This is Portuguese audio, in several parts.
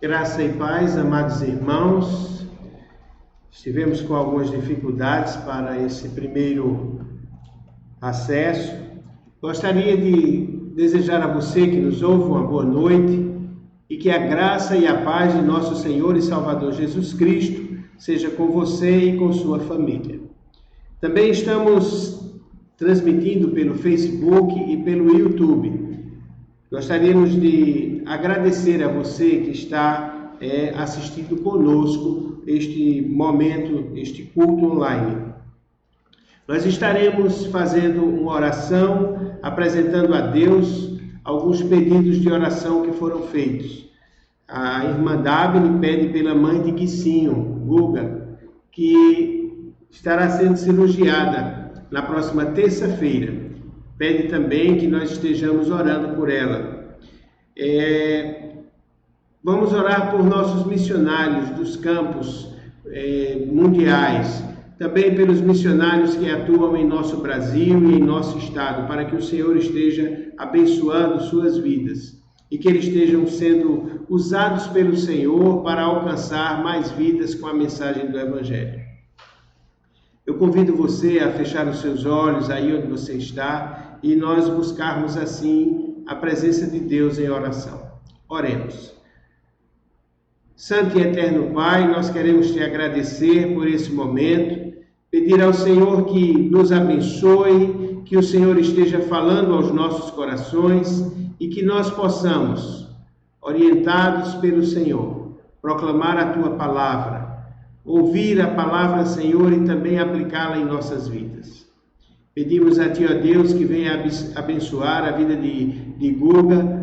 Graça e paz, amados irmãos. Estivemos com algumas dificuldades para esse primeiro acesso. Gostaria de desejar a você que nos ouve uma boa noite e que a graça e a paz de nosso Senhor e Salvador Jesus Cristo seja com você e com sua família. Também estamos transmitindo pelo Facebook e pelo YouTube. Gostaríamos de agradecer a você que está assistindo conosco este momento, este culto online. Nós estaremos fazendo uma oração, apresentando a Deus alguns pedidos de oração que foram feitos. A irmã Dabne pede pela mãe de Guicinho, Guga, que estará sendo cirurgiada na próxima terça-feira. Pede também que nós estejamos orando por ela. Vamos orar por nossos missionários dos campos mundiais, também pelos missionários que atuam em nosso Brasil e em nosso estado, para que o Senhor esteja abençoando suas vidas e que eles estejam sendo usados pelo Senhor para alcançar mais vidas com a mensagem do Evangelho. Eu convido você a fechar os seus olhos aí onde você está e nós buscarmos assim a presença de Deus em oração. Oremos. Santo e eterno Pai, nós queremos te agradecer por esse momento, pedir ao Senhor que nos abençoe, que o Senhor esteja falando aos nossos corações e que nós possamos, orientados pelo Senhor, proclamar a tua palavra, ouvir a palavra, Senhor, e também aplicá-la em nossas vidas. Pedimos a Ti, ó Deus, que venha abençoar a vida de Guga,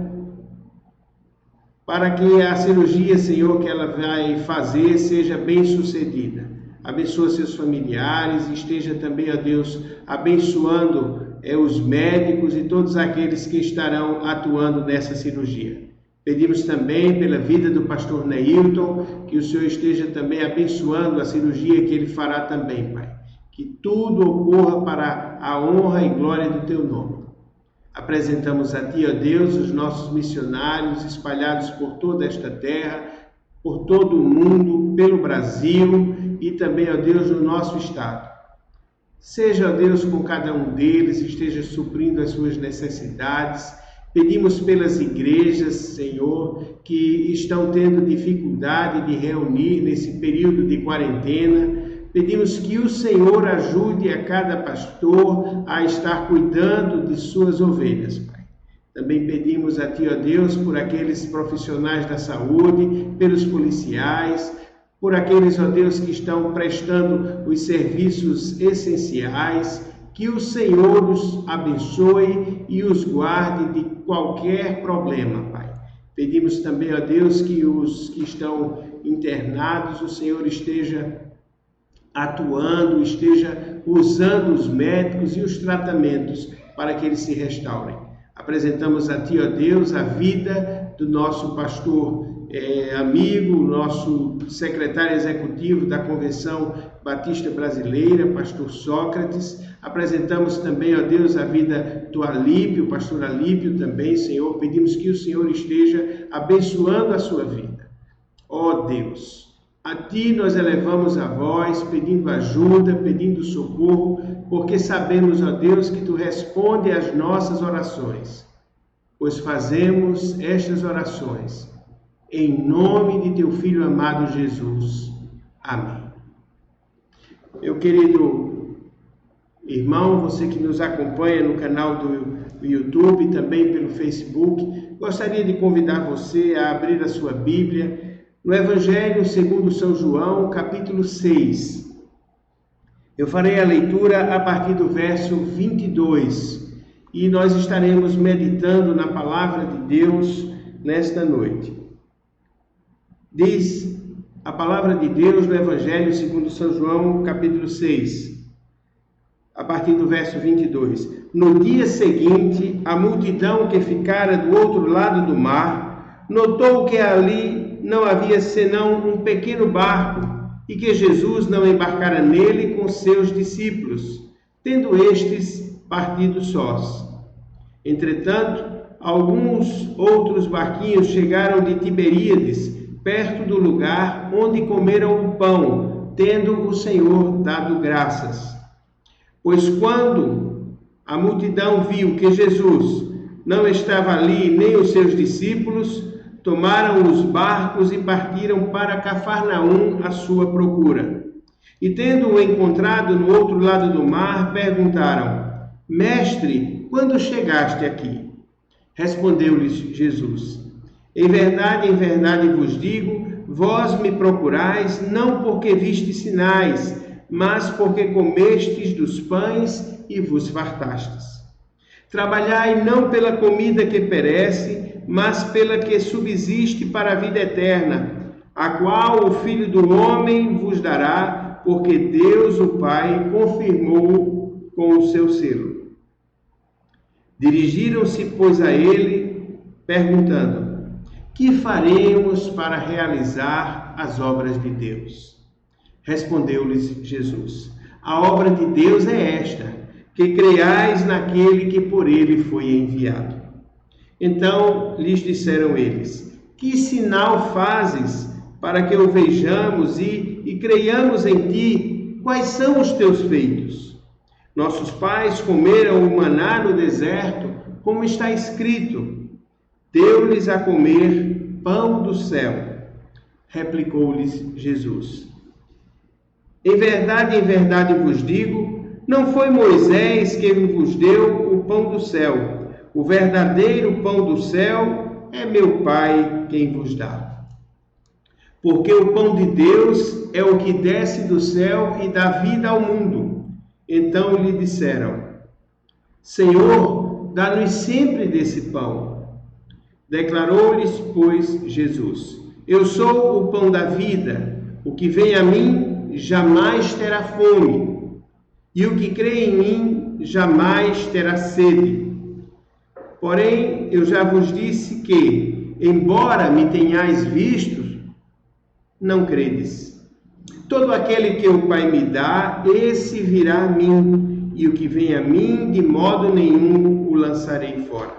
para que a cirurgia, Senhor, que ela vai fazer seja bem sucedida. Abençoa seus familiares, esteja também, ó Deus, abençoando os médicos e todos aqueles que estarão atuando nessa cirurgia. Pedimos também pela vida do pastor Neilton, que o Senhor esteja também abençoando a cirurgia que ele fará também, Pai. Que tudo ocorra para a honra e glória do Teu nome. Apresentamos a Ti, ó Deus, os nossos missionários espalhados por toda esta terra, por todo o mundo, pelo Brasil e também, ó Deus, no nosso estado. Seja, ó Deus, com cada um deles, esteja suprindo as suas necessidades. Pedimos pelas igrejas, Senhor, que estão tendo dificuldade de reunir nesse período de quarentena. Pedimos que o Senhor ajude a cada pastor a estar cuidando de suas ovelhas, Pai. Também pedimos a Ti, ó Deus, por aqueles profissionais da saúde, pelos policiais, por aqueles, ó Deus, que estão prestando os serviços essenciais, que o Senhor os abençoe e os guarde de qualquer problema, Pai. Pedimos também, ó Deus, que os que estão internados, o Senhor esteja atuando, esteja usando os médicos e os tratamentos para que eles se restaurem. Apresentamos a Ti, ó Deus, a vida do nosso pastor amigo, nosso secretário executivo da Convenção Batista Brasileira, pastor Sócrates. Apresentamos também, ó Deus, a vida do Alípio, pastor Alípio também, Senhor. Pedimos que o Senhor esteja abençoando a sua vida. Ó Deus, a Ti nós elevamos a voz, pedindo ajuda, pedindo socorro, porque sabemos, ó Deus, que Tu responde às nossas orações, pois fazemos estas orações em nome de Teu Filho amado Jesus. Amém. Meu querido irmão, você que nos acompanha no canal do YouTube, também pelo Facebook, gostaria de convidar você a abrir a sua Bíblia no Evangelho segundo São João, capítulo 6. Eu farei a leitura a partir do verso 22 e nós estaremos meditando na palavra de Deus nesta noite. Diz a palavra de Deus no Evangelho segundo São João, capítulo 6, a partir do verso 22. No dia seguinte, a multidão que ficara do outro lado do mar notou que ali não havia senão um pequeno barco e que Jesus não embarcara nele com seus discípulos, tendo estes partido sós. Entretanto, alguns outros barquinhos chegaram de Tiberíades, perto do lugar onde comeram o pão, tendo o Senhor dado graças. Pois quando a multidão viu que Jesus não estava ali, nem os seus discípulos, tomaram os barcos e partiram para Cafarnaum à sua procura. E tendo-o encontrado no outro lado do mar, perguntaram: Mestre, quando chegaste aqui? Respondeu-lhes Jesus: em verdade vos digo, vós me procurais não porque vistes sinais, mas porque comestes dos pães e vos fartastes. Trabalhai não pela comida que perece, mas pela que subsiste para a vida eterna, a qual o Filho do Homem vos dará, porque Deus o Pai confirmou com o seu selo. Dirigiram-se, pois, a ele, perguntando: que faremos para realizar as obras de Deus? Respondeu-lhes Jesus: a obra de Deus é esta, que creiais naquele que por ele foi enviado. Então lhes disseram eles: que sinal fazes para que o vejamos e creiamos em ti? Quais são os teus feitos? Nossos pais comeram o maná no deserto, como está escrito: deu-lhes a comer pão do céu. Replicou-lhes Jesus: em verdade vos digo, não foi Moisés quem vos deu o pão do céu. O verdadeiro pão do céu é meu Pai quem vos dá. Porque o pão de Deus é o que desce do céu e dá vida ao mundo. Então lhe disseram: Senhor, dá-nos sempre desse pão. Declarou-lhes, pois, Jesus: eu sou o pão da vida. O que vem a mim jamais terá fome, e o que crê em mim jamais terá sede. Porém, eu já vos disse que, embora me tenhais visto, não credes. Todo aquele que o Pai me dá, esse virá a mim, e o que vem a mim, de modo nenhum o lançarei fora.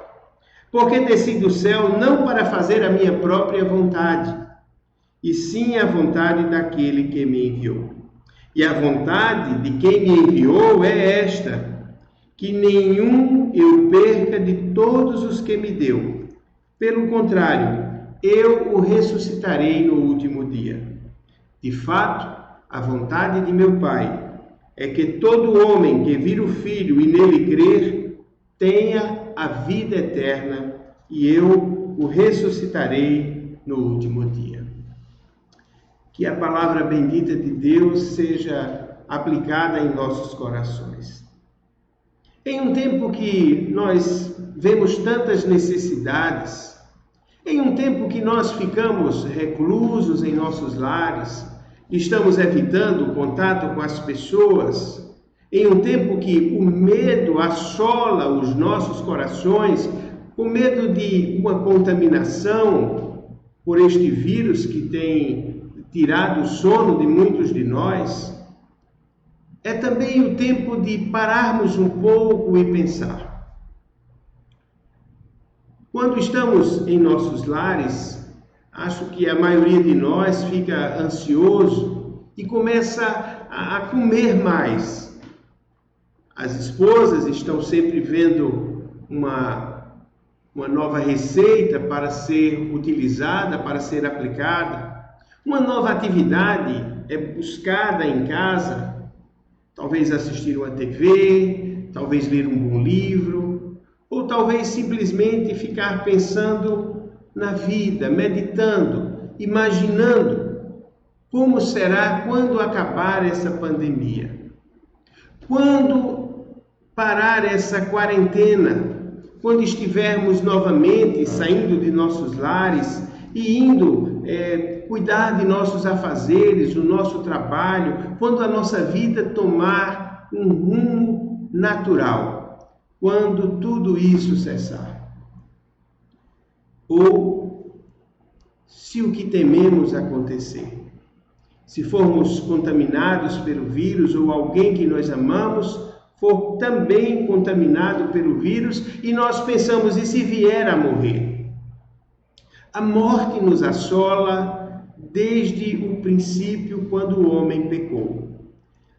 Porque desci do céu não para fazer a minha própria vontade, e sim a vontade daquele que me enviou. E a vontade de quem me enviou é esta: que nenhum eu perca de todos os que me deu. Pelo contrário, eu o ressuscitarei no último dia. De fato, a vontade de meu Pai é que todo homem que vir o Filho e nele crer tenha a vida eterna, e eu o ressuscitarei no último dia. Que a palavra bendita de Deus seja aplicada em nossos corações. Em um tempo que nós vemos tantas necessidades, em um tempo que nós ficamos reclusos em nossos lares, estamos evitando o contato com as pessoas, em um tempo que o medo assola os nossos corações, com medo de uma contaminação por este vírus que tem tirado o sono de muitos de nós, é também o tempo de pararmos um pouco e pensar. Quando estamos em nossos lares, acho que a maioria de nós fica ansioso e começa a comer mais. As esposas estão sempre vendo uma nova receita para ser utilizada, para ser aplicada. Uma nova atividade é buscada em casa, talvez assistir uma TV, talvez ler um bom livro, ou talvez simplesmente ficar pensando na vida, meditando, imaginando como será quando acabar essa pandemia, quando parar essa quarentena, quando estivermos novamente saindo de nossos lares e indo cuidar de nossos afazeres, do nosso trabalho, quando a nossa vida tomar um rumo natural, quando tudo isso cessar. Ou, se o que tememos acontecer, se formos contaminados pelo vírus ou alguém que nós amamos for também contaminado pelo vírus e nós pensamos, e se vier a morrer? A morte nos assola, desde o princípio, quando o homem pecou.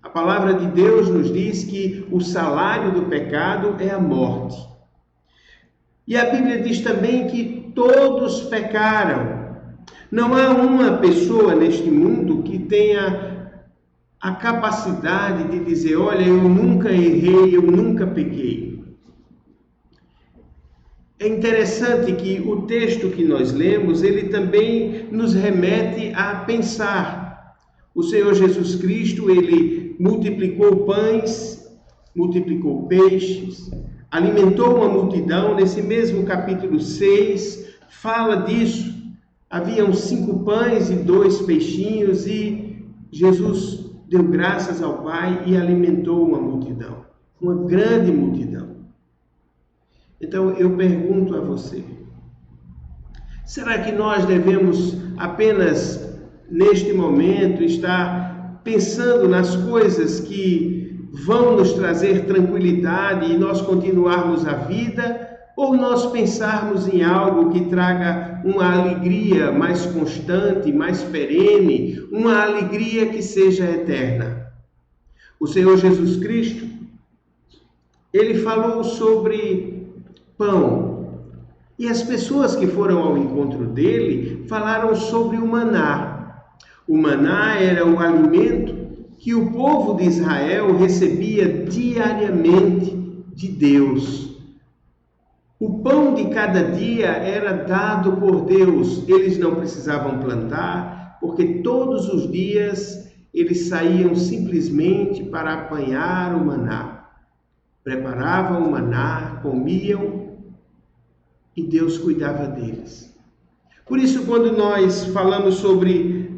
A palavra de Deus nos diz que o salário do pecado é a morte. E a Bíblia diz também que todos pecaram. Não há uma pessoa neste mundo que tenha a capacidade de dizer: olha, eu nunca errei, eu nunca pequei. É interessante que o texto que nós lemos, ele também nos remete a pensar. O Senhor Jesus Cristo, ele multiplicou pães, multiplicou peixes, alimentou uma multidão. Nesse mesmo capítulo 6, fala disso. Haviam 5 pães e 2 peixinhos e Jesus deu graças ao Pai e alimentou uma multidão, uma grande multidão. Então eu pergunto a você, será que nós devemos apenas neste momento estar pensando nas coisas que vão nos trazer tranquilidade e nós continuarmos a vida? Ou nós pensarmos em algo que traga uma alegria mais constante, mais perene, uma alegria que seja eterna? O Senhor Jesus Cristo, ele falou sobre pão. E as pessoas que foram ao encontro dele falaram sobre o maná. O maná era o alimento que o povo de Israel recebia diariamente de Deus. O pão de cada dia era dado por Deus. Eles não precisavam plantar, porque todos os dias eles saíam simplesmente para apanhar o maná. Preparavam o maná, comiam e Deus cuidava deles. Por isso, quando nós falamos sobre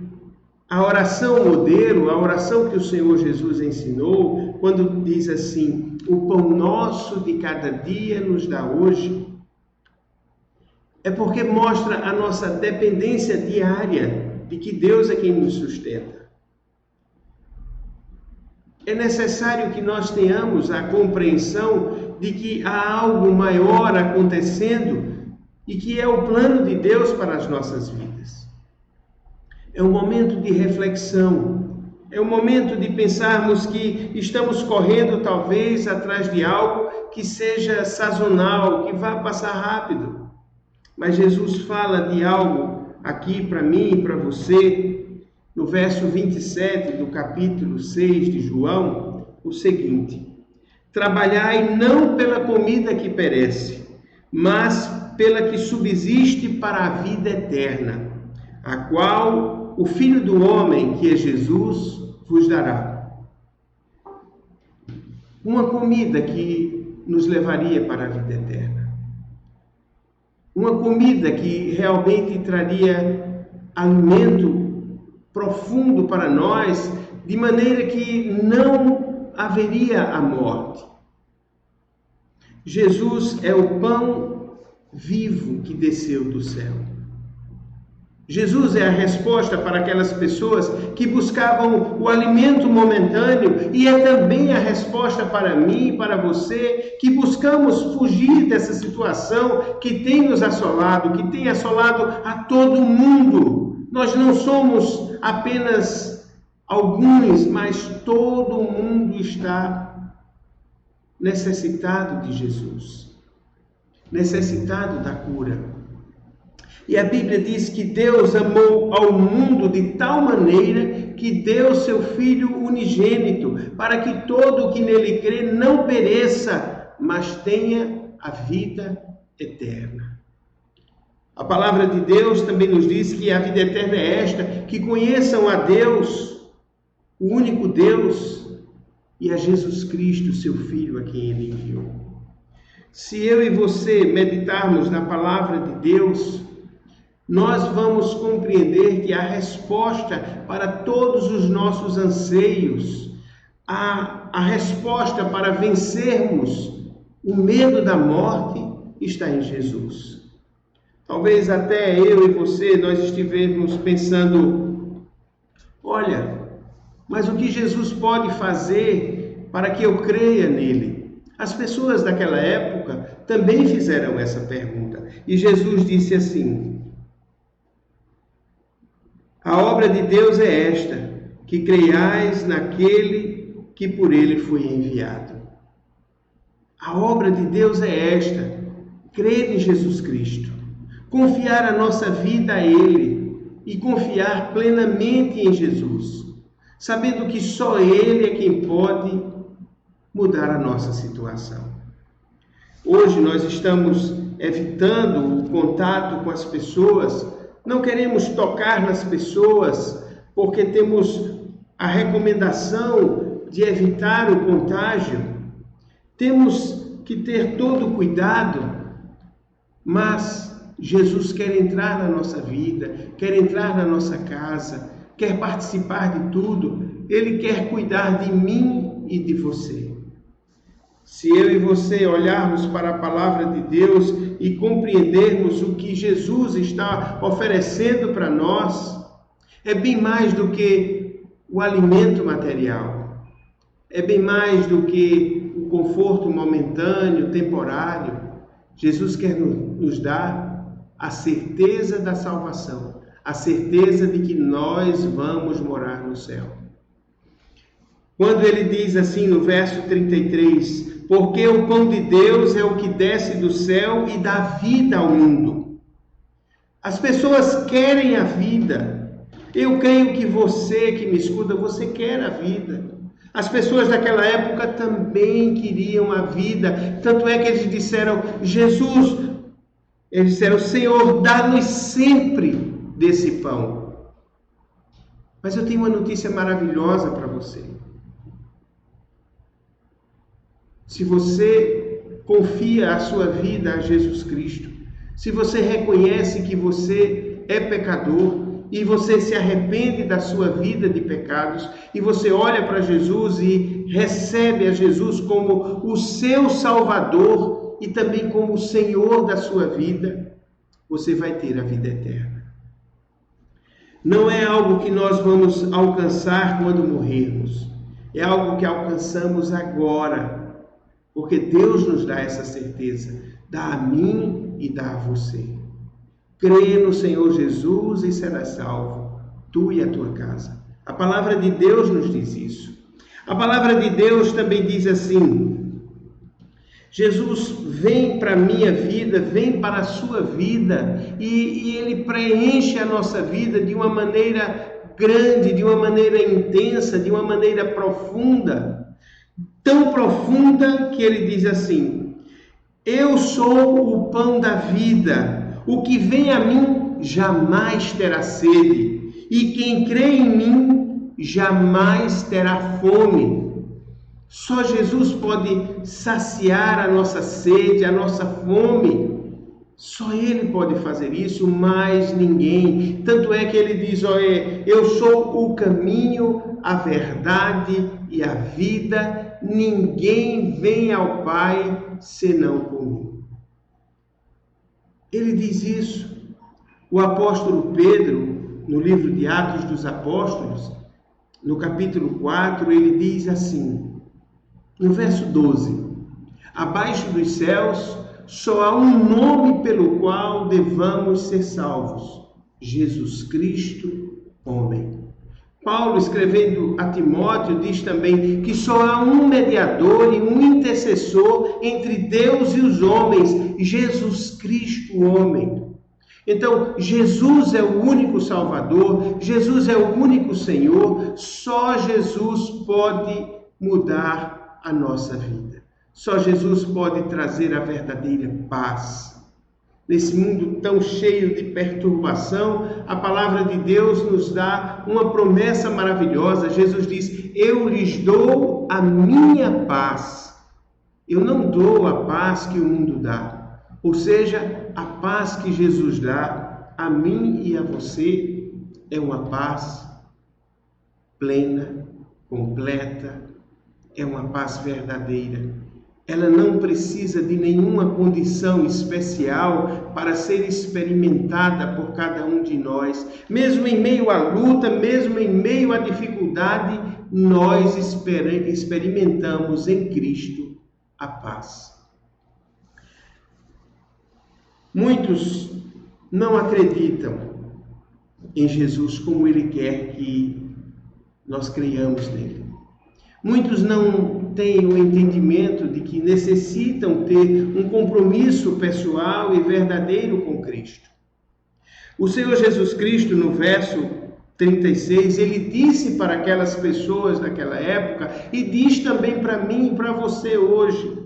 a oração modelo, a oração que o Senhor Jesus ensinou, quando diz assim: o pão nosso de cada dia nos dá hoje, é porque mostra a nossa dependência diária de que Deus é quem nos sustenta. É necessário que nós tenhamos a compreensão de que há algo maior acontecendo e que é o plano de Deus para as nossas vidas. É um momento de reflexão, é um momento de pensarmos que estamos correndo talvez atrás de algo que seja sazonal, que vá passar rápido. Mas Jesus fala de algo aqui para mim e para você, no verso 27 do capítulo 6 de João, o seguinte: trabalhai não pela comida que perece, mas pela que subsiste para a vida eterna, a qual o Filho do Homem, que é Jesus, vos dará. Uma comida que nos levaria para a vida eterna. Uma comida que realmente traria alimento profundo para nós, de maneira que não haveria a morte. Jesus é o pão vivo que desceu do céu. Jesus é a resposta para aquelas pessoas que buscavam o alimento momentâneo e é também a resposta para mim e para você que buscamos fugir dessa situação que tem nos assolado, que tem assolado a todo mundo. Nós não somos apenas alguns, mas todo mundo está necessitado de Jesus, necessitado da cura. E a Bíblia diz que Deus amou ao mundo de tal maneira que deu seu Filho unigênito, para que todo o que nele crê não pereça, mas tenha a vida eterna. A palavra de Deus também nos diz que a vida eterna é esta, que conheçam a Deus, o único Deus, e a Jesus Cristo, seu Filho, a quem ele enviou. Se eu e você meditarmos na palavra de Deus, nós vamos compreender que a resposta para todos os nossos anseios, a resposta para vencermos o medo da morte está em Jesus. Talvez até eu e você, nós estivemos pensando: olha, mas o que Jesus pode fazer para que eu creia nele? As pessoas daquela época também fizeram essa pergunta. E Jesus disse assim: A obra de Deus é esta, que creiais naquele que por ele foi enviado. A obra de Deus é esta, crer em Jesus Cristo, confiar a nossa vida a Ele e confiar plenamente em Jesus, sabendo que só Ele é quem pode mudar a nossa situação. Hoje nós estamos evitando o contato com as pessoas, não queremos tocar nas pessoas, porque temos a recomendação de evitar o contágio. Temos que ter todo o cuidado, mas Jesus quer entrar na nossa vida, quer entrar na nossa casa, quer participar de tudo. Ele quer cuidar de mim e de você. Se eu e você olharmos para a palavra de Deus e compreendermos o que Jesus está oferecendo para nós, é bem mais do que o alimento material, é bem mais do que o conforto momentâneo, temporário. Jesus quer nos dar a certeza da salvação, a certeza de que nós vamos morar no céu. Quando ele diz assim no verso 33, porque o pão de Deus é o que desce do céu e dá vida ao mundo. As pessoas querem a vida. Eu creio que você que me escuta, você quer a vida. As pessoas daquela época também queriam a vida. Tanto é que eles disseram, eles disseram, Senhor, dá-nos sempre desse pão. Mas eu tenho uma notícia maravilhosa para você. Se você confia a sua vida a Jesus Cristo, se você reconhece que você é pecador e você se arrepende da sua vida de pecados e você olha para Jesus e recebe a Jesus como o seu Salvador e também como o Senhor da sua vida, você vai ter a vida eterna. Não é algo que nós vamos alcançar quando morrermos, é algo que alcançamos agora. Porque Deus nos dá essa certeza, dá a mim e dá a você. Crê no Senhor Jesus e serás salvo, tu e a tua casa. A palavra de Deus nos diz isso. A palavra de Deus também diz assim, Jesus vem para a minha vida, vem para a sua vida, e Ele preenche a nossa vida de uma maneira grande, de uma maneira intensa, de uma maneira profunda. Tão profunda que ele diz assim, eu sou o pão da vida, o que vem a mim jamais terá sede, e quem crê em mim jamais terá fome. Só Jesus pode saciar a nossa sede, a nossa fome. Só Ele pode fazer isso, mais ninguém. Tanto é que Ele diz, eu sou o caminho, a verdade e a vida. Ninguém vem ao Pai senão por mim. Ele diz isso. O apóstolo Pedro, no livro de Atos dos Apóstolos, no capítulo 4, ele diz assim, no verso 12, abaixo dos céus só há um nome pelo qual devamos ser salvos, Jesus Cristo, homem. Paulo, escrevendo a Timóteo, diz também que só há um mediador e um intercessor entre Deus e os homens, Jesus Cristo, homem. Então, Jesus é o único Salvador, Jesus é o único Senhor, só Jesus pode mudar a nossa vida. Só Jesus pode trazer a verdadeira paz. Nesse mundo tão cheio de perturbação, a palavra de Deus nos dá uma promessa maravilhosa. Jesus diz, eu lhes dou a minha paz. Eu não dou a paz que o mundo dá. Ou seja, a paz que Jesus dá a mim e a você é uma paz plena, completa, é uma paz verdadeira. Ela não precisa de nenhuma condição especial para ser experimentada por cada um de nós. Mesmo em meio à luta, mesmo em meio à dificuldade, nós experimentamos em Cristo a paz. Muitos não acreditam em Jesus como Ele quer que nós creiamos nele. Muitos não têm o entendimento de que necessitam ter um compromisso pessoal e verdadeiro com Cristo. O Senhor Jesus Cristo, no verso 36, ele disse para aquelas pessoas daquela época e diz também para mim e para você hoje: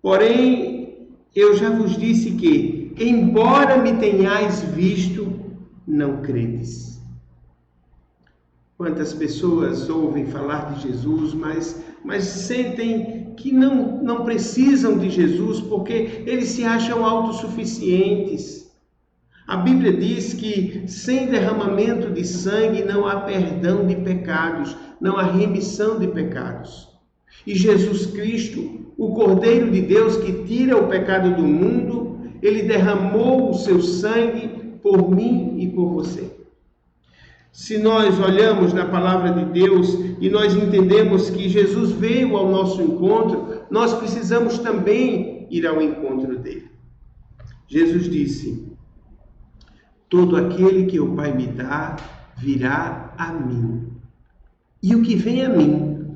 porém, eu já vos disse que, embora me tenhais visto, não credes. Quantas pessoas ouvem falar de Jesus, mas sentem que não precisam de Jesus porque eles se acham autossuficientes. A Bíblia diz que sem derramamento de sangue não há perdão de pecados, não há remissão de pecados. E Jesus Cristo, o Cordeiro de Deus que tira o pecado do mundo, ele derramou o seu sangue por mim e por você. Se nós olhamos na palavra de Deus e nós entendemos que Jesus veio ao nosso encontro, nós precisamos também ir ao encontro dele. Jesus disse: todo aquele que o Pai me dá virá a mim, e o que vem a mim,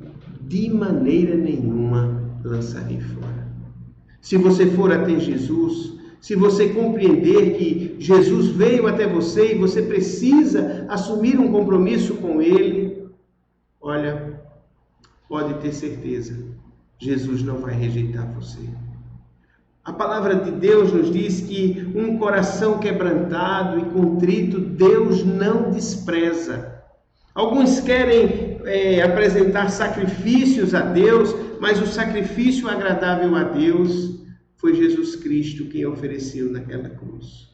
de maneira nenhuma lançarei fora. Se você for até Jesus, se você compreender que Jesus veio até você e você precisa assumir um compromisso com Ele, olha, pode ter certeza, Jesus não vai rejeitar você. A palavra de Deus nos diz que um coração quebrantado e contrito Deus não despreza. Alguns querem apresentar sacrifícios a Deus, mas o sacrifício agradável a Deus foi Jesus Cristo quem ofereceu naquela cruz.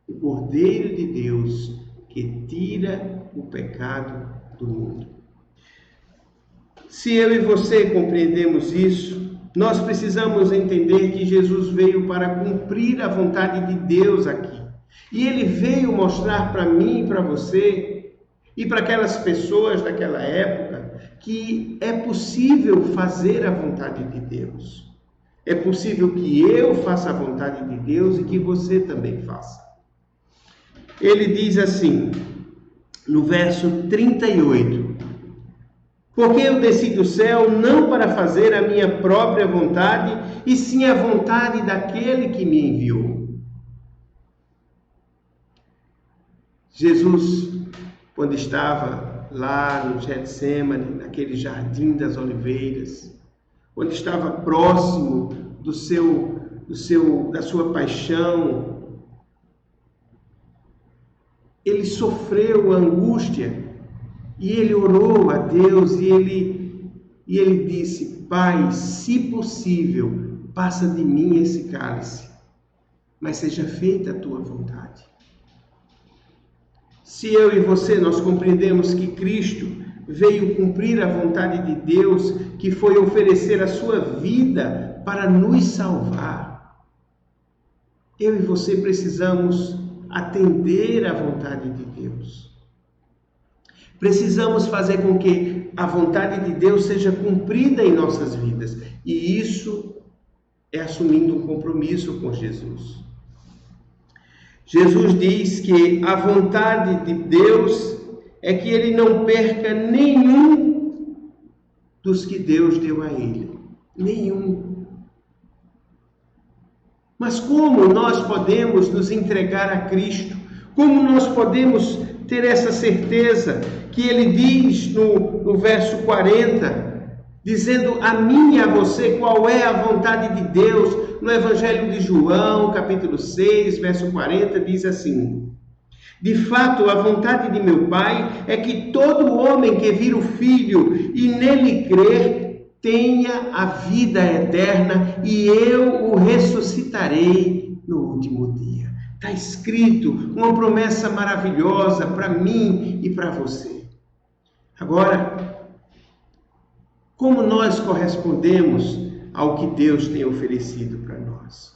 O Cordeiro de Deus que tira o pecado do mundo. Se eu e você compreendemos isso, nós precisamos entender que Jesus veio para cumprir a vontade de Deus aqui. E Ele veio mostrar para mim e para você e para aquelas pessoas daquela época que é possível fazer a vontade de Deus. É possível que eu faça a vontade de Deus e que você também faça. Ele diz assim, no verso 38, porque eu desci do céu não para fazer a minha própria vontade, e sim a vontade daquele que me enviou. Jesus, quando estava lá no Getsemane, naquele jardim das oliveiras, quando estava próximo da sua paixão, ele sofreu angústia e ele orou a Deus e ele disse: Pai, se possível, passa de mim esse cálice, mas seja feita a tua vontade. Se eu e você nós compreendemos que Cristo veio cumprir a vontade de Deus, que foi oferecer a sua vida para nos salvar, eu e você precisamos atender à vontade de Deus. Precisamos fazer com que a vontade de Deus seja cumprida em nossas vidas. E isso é assumindo um compromisso com Jesus. Jesus diz que a vontade de Deus é que ele não perca nenhum dos que Deus deu a ele. Nenhum. Mas como nós podemos nos entregar a Cristo? Como nós podemos ter essa certeza que ele diz no verso 40, dizendo a mim e a você qual é a vontade de Deus? No Evangelho de João, capítulo 6, verso 40, diz assim: de fato, a vontade de meu Pai é que todo homem que vir o Filho e nele crer tenha a vida eterna e eu o ressuscitarei no último dia. Está escrito, uma promessa maravilhosa para mim e para você. Agora, como nós correspondemos ao que Deus tem oferecido para nós?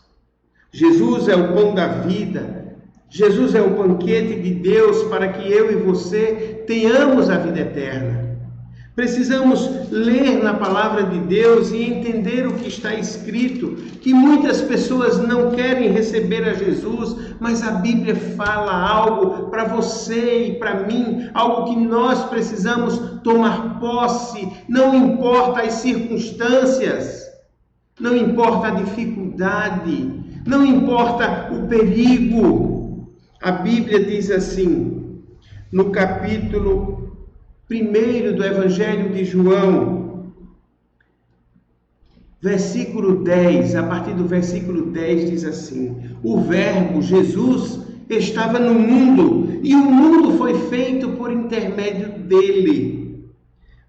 Jesus é o pão da vida. Jesus é o banquete de Deus para que eu e você tenhamos a vida eterna. Precisamos ler na palavra de Deus e entender o que está escrito, que muitas pessoas não querem receber a Jesus, mas a Bíblia fala algo para você e para mim, algo que nós precisamos tomar posse, não importa as circunstâncias, não importa a dificuldade, não importa o perigo. A Bíblia diz assim, no capítulo 1 do Evangelho de João, versículo 10, a partir do versículo 10 diz assim: o Verbo, Jesus, estava no mundo, e o mundo foi feito por intermédio dele,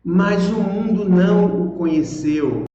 mas o mundo não o conheceu.